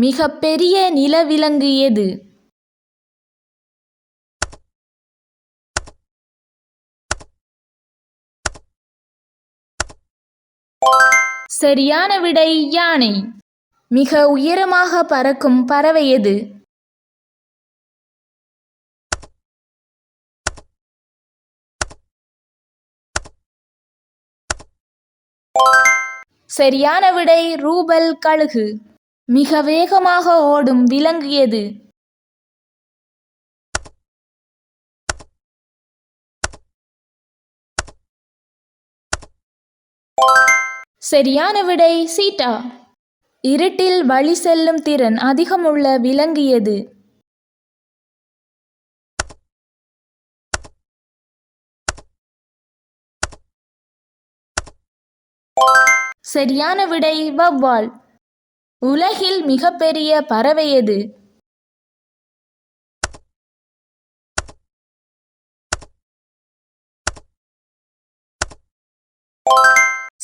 மிகப்பெரிய நிலவிலங்கு எது? சரியான விடை யானை. மிக உயரமாக பறக்கும் பறவை எது? சரியான விடை ரூபல் கழுகு. மிக வேகமாக ஓடும் விலங்கு எது? சரியான விடை சீட்டா. இருட்டில் வழி செல்லும் திறன் அதிகமுள்ள விலங்கு எது? சரியான விடை வௌவால். உலகில் மிகப்பெரிய பறவை எது?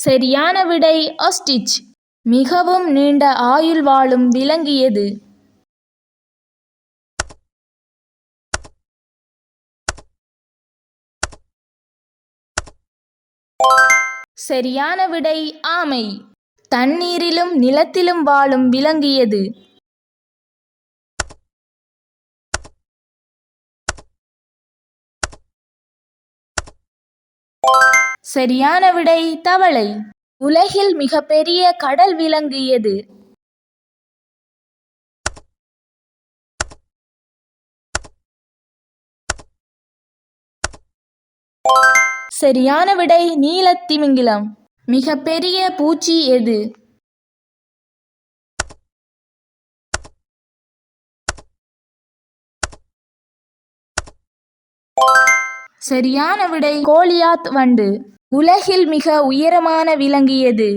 சரியான விடை ஆஸ்ட்ரிச். மிகவும் நீண்ட ஆயுள் வாழும் விலங்கு எது? சரியான விடை ஆமை. தண்ணீரிலும் நிலத்திலும் வாழும் விலங்கு எது? சரியான விடை தவளை. உலகில் மிகப்பெரிய கடல் விலங்கு எது? சரியான விடை நீலத்திமிங்கிலம். மிகப்பெரிய பூச்சி எது? சரியான விடை கோலியாத் வண்டு. உலகில் மிக உயரமான விலங்கு எது?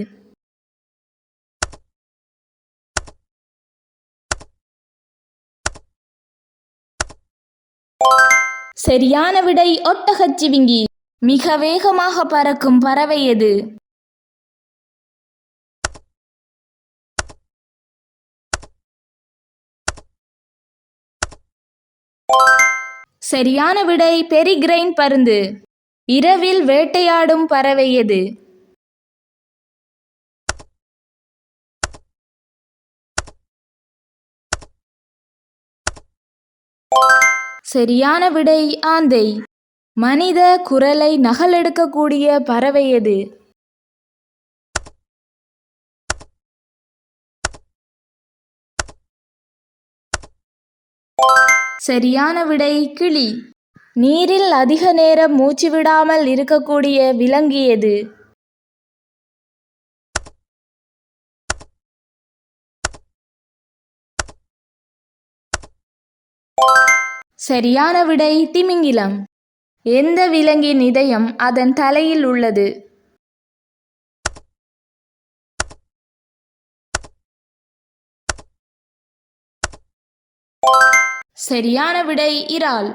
சரியான விடை ஒட்டகச்சிவிங்கி. மிக வேகமாக பறக்கும் பறவை எது? சரியான விடை பெரிகிரைன் பருந்து. இரவில் வேட்டையாடும் பறவை எது? சரியான விடை ஆந்தை. மனித குரலை நகலெடுக்கக்கூடிய பறவை எது? சரியான விடை கிளி. நீரில் அதிக நேரம் மூச்சு விடாமல் இருக்கக்கூடிய விலங்கு எது? சரியான விடை திமிங்கிலம். எந்த விலங்கின் இதயம் அதன் தலையில் உள்ளது? சரியான விடை இறால்.